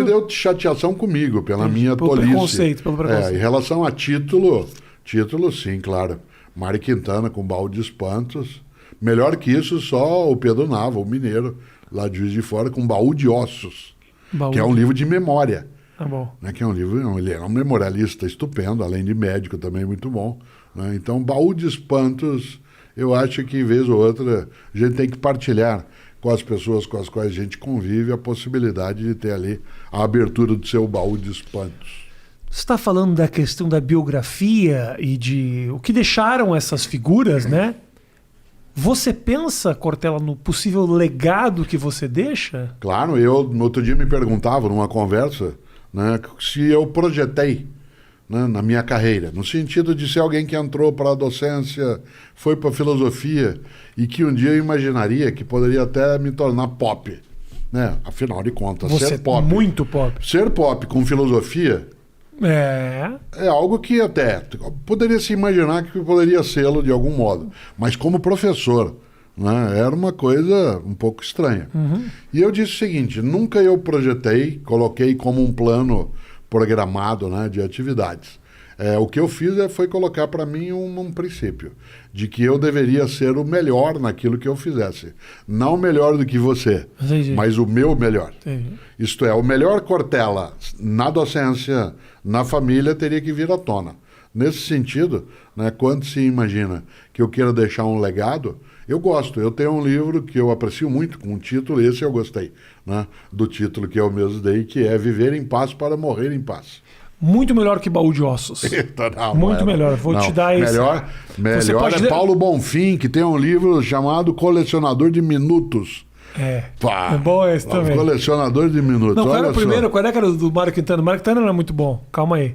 deu chateação comigo, pela minha pelo tolice. preconceito, pelo preconceito. Em relação a título, sim, claro. Mário Quintana com Baú de Espantos. Melhor que isso, só o Pedro Nava, o mineiro, lá de Juiz de Fora, com Baú de Ossos, que é um livro de memória. Tá bom. Né, que é um livro, ele é um memorialista estupendo, além de médico também muito bom. Né? Então, Baú de Espantos, eu acho que, vez ou outra, a gente tem que partilhar com as pessoas com as quais a gente convive a possibilidade de ter ali a abertura do seu baú de espantos. Você está falando da questão da biografia e de o que deixaram essas figuras, né? Você pensa, Cortella, no possível legado que você deixa? Claro, no outro dia me perguntava numa conversa, né, se eu projetei, né, na minha carreira, no sentido de ser alguém que entrou para a docência, foi para a filosofia e que um dia eu imaginaria que poderia até me tornar pop. Né? Afinal de contas, Você ser pop. Muito pop. Ser pop com filosofia É algo que até poderia se imaginar que poderia sê-lo de algum modo. Mas como professor, né, era uma coisa um pouco estranha. E eu disse o seguinte, nunca eu projetei, coloquei como um plano programado, né, de atividades. O que eu fiz foi colocar para mim um princípio, de que eu deveria ser o melhor naquilo que eu fizesse. Não melhor do que você, Entendi. mas o meu melhor. Entendi. Isto é, o melhor Cortella na docência, na família, teria que vir à tona. Nesse sentido, né, quando se imagina que eu queira deixar um legado, eu gosto. Eu tenho um livro que eu aprecio muito, com um título, esse eu gostei, né, do título que eu mesmo dei, que é Viver em Paz para Morrer em Paz. Muito melhor que Baú de Ossos. Não, Muito melhor. Vou te dar esse. Melhor é Paulo Bonfim, que tem um livro chamado Colecionador de Minutos. Pá, É bom esse também. Colecionador de Minutos. Não, qual era olha o primeiro? só. Qual era o do Mário Quintana? O Mário Quintana não é muito bom. Calma aí.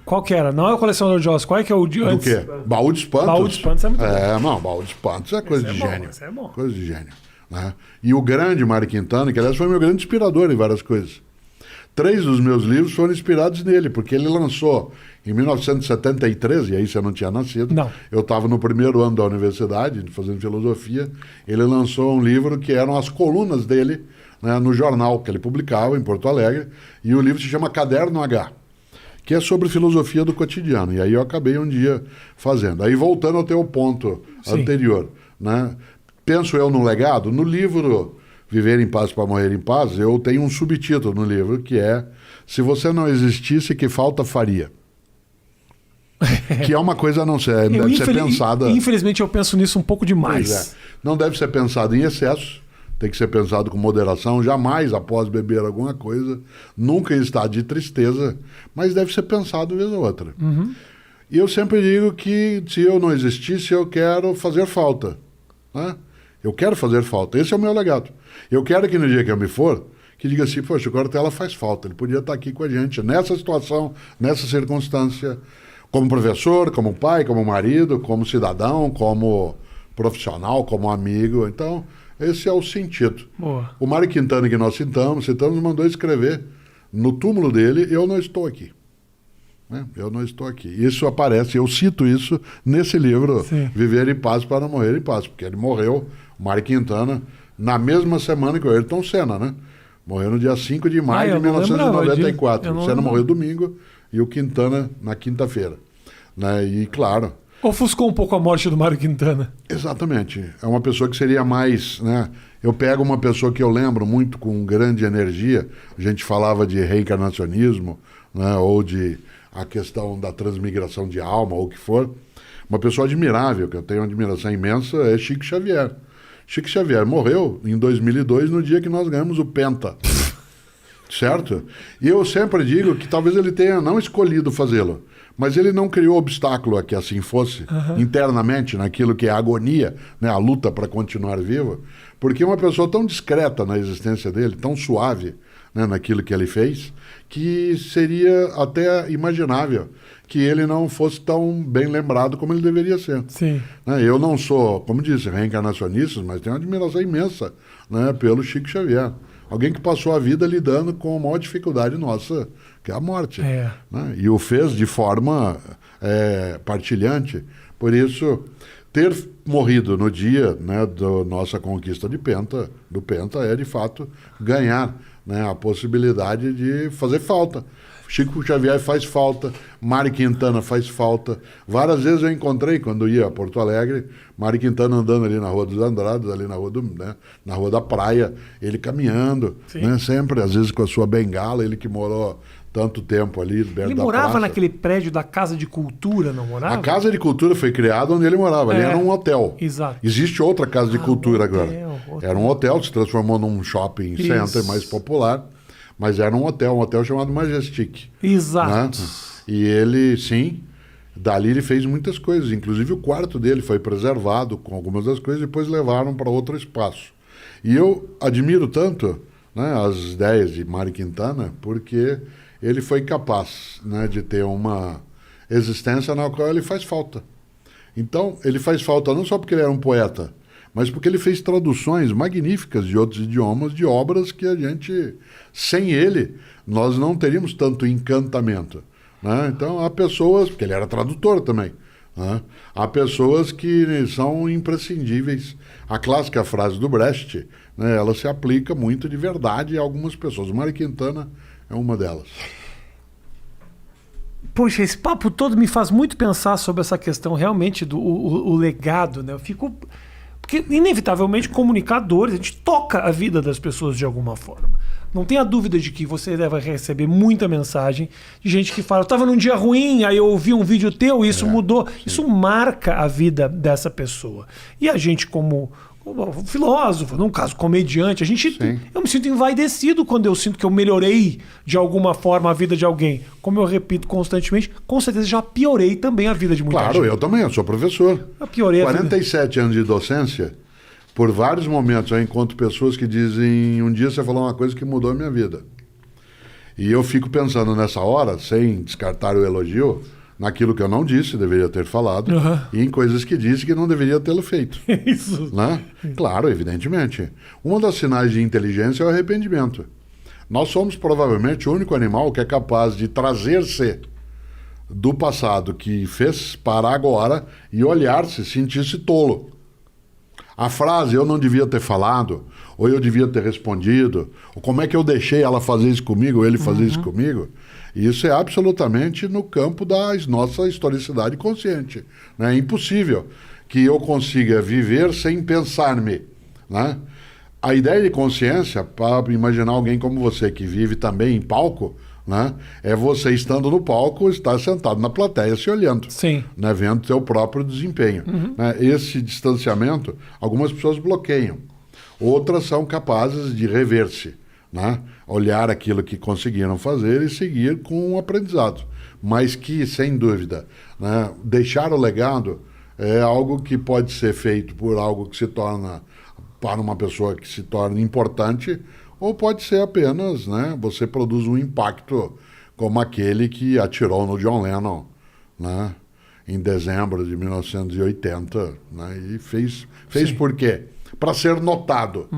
Qual que era? Não é o Colecionador de Ossos. Qual é que é o de Do antes? quê? Baú de Espantos? Baú de Espantos é muito bom. Não, Baú de Espantos é coisa Esse de é bom, gênio. esse é bom. Coisa de gênio. Né? E o grande Mário Quintana, que aliás foi meu grande inspirador em várias coisas. 3 dos meus livros foram inspirados nele, porque ele lançou em 1973, e aí você não tinha nascido. Não. Eu estava no primeiro ano da universidade, fazendo filosofia. Ele lançou um livro que eram as colunas dele, né, no jornal que ele publicava em Porto Alegre, e o livro se chama Caderno H, que é sobre filosofia do cotidiano. E aí eu acabei um dia fazendo. Aí voltando ao teu ponto anterior, né, penso eu no legado, no livro Viver em Paz para Morrer em Paz, eu tenho um subtítulo no livro que é Se Você Não Existisse, Que Falta Faria? Que é uma coisa a não ser, deve ser pensada... Infelizmente eu penso nisso um pouco demais. Pois é. Não deve ser pensado em excesso, tem que ser pensado com moderação, jamais após beber alguma coisa, nunca em estado de tristeza, mas deve ser pensado vez ou outra. E eu sempre digo que se eu não existisse, eu quero fazer falta. Né? Eu quero fazer falta, esse é o meu legado. Eu quero que no dia que eu me for, que diga assim, poxa, o Cortella faz falta, ele podia estar aqui com a gente, nessa situação, nessa circunstância, como professor, como pai, como marido, como cidadão, como profissional, como amigo. Então, esse é o sentido. Boa. O Mário Quintana, que nós citamos, mandou escrever no túmulo dele, eu não estou aqui. Né? Eu não estou aqui. Isso aparece, eu cito isso nesse livro, Sim. Viver em Paz para Morrer em Paz, porque ele morreu, o Mário Quintana, na mesma semana que o Ayrton Senna, né? Morreu no dia 5 de maio de 1994. O Senna morreu domingo e o Quintana na quinta-feira. Né? E, claro... Ofuscou um pouco a morte do Mário Quintana. Exatamente. É uma pessoa que seria mais... Né? Eu pego uma pessoa que eu lembro muito com grande energia, a gente falava de reencarnacionismo, né? Ou de a questão da transmigração de alma, ou o que for. Uma pessoa admirável, que eu tenho uma admiração imensa, é Chico Xavier. Chico Xavier morreu em 2002, no dia que nós ganhamos o Penta. Certo? E eu sempre digo que talvez ele tenha não escolhido fazê-lo, mas ele não criou obstáculo a que assim fosse, internamente, naquilo que é a agonia, né, a luta para continuar vivo, porque uma pessoa tão discreta na existência dele, tão suave, né, naquilo que ele fez, que seria até imaginável que ele não fosse tão bem lembrado como ele deveria ser. Sim. Né, eu não sou, como disse, reencarnacionista, mas tenho uma admiração imensa, né, pelo Chico Xavier. Alguém que passou a vida lidando com a maior dificuldade nossa, que é a morte. É. Né? E o fez de forma partilhante. Por isso, ter morrido no dia, né, da nossa conquista do Penta, é de fato ganhar, né, a possibilidade de fazer falta. Chico Xavier faz falta, Mário Quintana faz falta. Várias vezes eu encontrei, quando ia a Porto Alegre, Mário Quintana andando ali na Rua dos Andrados, ali na Rua, na Rua da Praia, ele caminhando, né, sempre, às vezes com a sua bengala, ele que morou tanto tempo ali perto da praça. Ele morava naquele prédio da Casa de Cultura, não morava? A Casa de Cultura foi criada onde ele morava, ali era um hotel. Exato. Existe outra Casa de Cultura agora. Hotel. Era um hotel, se transformou num shopping center mais popular. Mas era um hotel chamado Majestic. Exato. Né? E ele, sim, dali ele fez muitas coisas. Inclusive o quarto dele foi preservado com algumas das coisas e depois levaram para outro espaço. E eu admiro tanto, né, as ideias de Mário Quintana, porque ele foi capaz, né, de ter uma existência na qual ele faz falta. Então, ele faz falta não só porque ele era um poeta, mas porque ele fez traduções magníficas de outros idiomas, de obras que a gente, sem ele, nós não teríamos tanto encantamento. Né? Então, há pessoas, porque ele era tradutor também, né? Há pessoas que são imprescindíveis. A clássica frase do Brecht, né, ela se aplica muito de verdade a algumas pessoas. O Mário Quintana é uma delas. Poxa, esse papo todo me faz muito pensar sobre essa questão realmente do o legado, né? Eu fico... Porque, inevitavelmente, comunicadores, a gente toca a vida das pessoas de alguma forma. Não tenha dúvida de que você deve receber muita mensagem de gente que fala, eu estava num dia ruim, aí eu ouvi um vídeo teu e isso mudou. Sim. Isso marca a vida dessa pessoa. E a gente, como filósofo, num caso comediante, eu me sinto envaidecido quando eu sinto que eu melhorei de alguma forma a vida de alguém. Como eu repito constantemente, com certeza já piorei também a vida de muita gente. Claro, eu também, eu sou professor. Eu piorei 47 anos de docência, por vários momentos eu encontro pessoas que dizem, um dia você falou uma coisa que mudou a minha vida. E eu fico pensando nessa hora, sem descartar o elogio, naquilo que eu não disse, deveria ter falado, e em coisas que disse que não deveria tê-lo feito. Isso. Né? Claro, evidentemente. Um dos sinais de inteligência é o arrependimento. Nós somos provavelmente o único animal que é capaz de trazer-se do passado que fez para agora e olhar-se, sentir-se tolo. A frase, eu não devia ter falado, ou eu devia ter respondido, ou como é que eu deixei ela fazer isso comigo, ou ele fazer isso comigo, isso é absolutamente no campo da nossa historicidade consciente. Né? É impossível que eu consiga viver sem pensar-me. Né? A ideia de consciência, para imaginar alguém como você, que vive também em palco, né? É você estando no palco, estar sentado na plateia se olhando, né? Vendo o seu próprio desempenho. Né? Esse distanciamento, algumas pessoas bloqueiam, outras são capazes de rever-se, né? Olhar aquilo que conseguiram fazer e seguir com um aprendizado. Mas que, sem dúvida, né, deixar o legado é algo que pode ser feito por algo que se torna, para uma pessoa que se torna importante, ou pode ser apenas, né, você produz um impacto como aquele que atirou no John Lennon, né, em dezembro de 1980, né, e fez por quê? Para ser notado.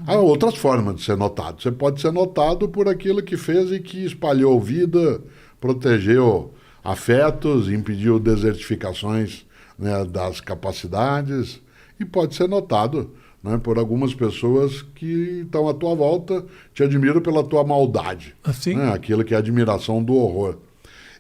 Há outras formas de ser notado. Você pode ser notado por aquilo que fez e que espalhou vida, protegeu afetos, impediu desertificações, né, das capacidades, e pode ser notado, né, por algumas pessoas que estão à tua volta, te admiram pela tua maldade. Assim? Né, aquilo que é a admiração do horror.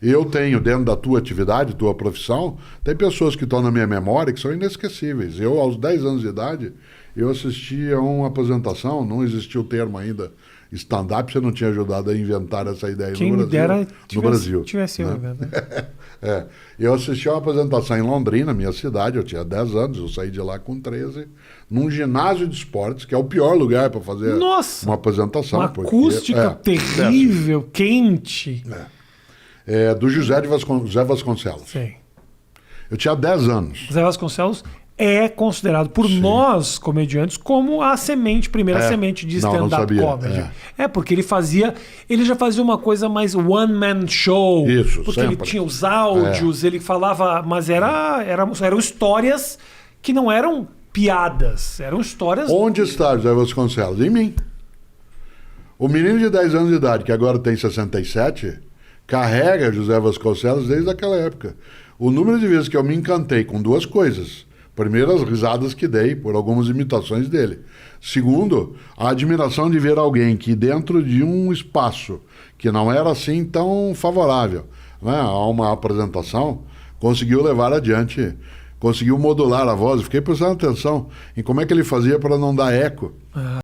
Eu tenho, dentro da tua atividade, tua profissão, tem pessoas que estão na minha memória que são inesquecíveis. Eu, aos 10 anos de idade, eu assisti a uma apresentação, não existia o termo ainda stand-up, você não tinha ajudado a inventar essa ideia Quem no Brasil. Dera no Brasil. Tivesse né? Eu Eu assisti a uma apresentação em Londrina, minha cidade, eu tinha 10 anos, eu saí de lá com 13, num ginásio de esportes, que é o pior lugar para fazer uma apresentação. Uma acústica terrível, quente. Do José Vasconcelos. Sim. Eu tinha 10 anos. José Vasconcelos é considerado por nós, comediantes, como a primeira semente de stand-up comedy. Porque ele já fazia uma coisa mais one-man show. Isso, porque ele tinha os áudios, ele falava, mas eram histórias que não eram piadas, eram histórias... Onde está José Vasconcelos? Em mim. O menino de 10 anos de idade, que agora tem 67, carrega José Vasconcelos desde aquela época. O número de vezes que eu me encantei com duas coisas, Primeiro, as risadas que dei por algumas imitações dele. Segundo, a admiração de ver alguém que dentro de um espaço que não era assim tão favorável, né, a uma apresentação, conseguiu levar adiante, conseguiu modular a voz. Fiquei prestando atenção em como é que ele fazia para não dar eco.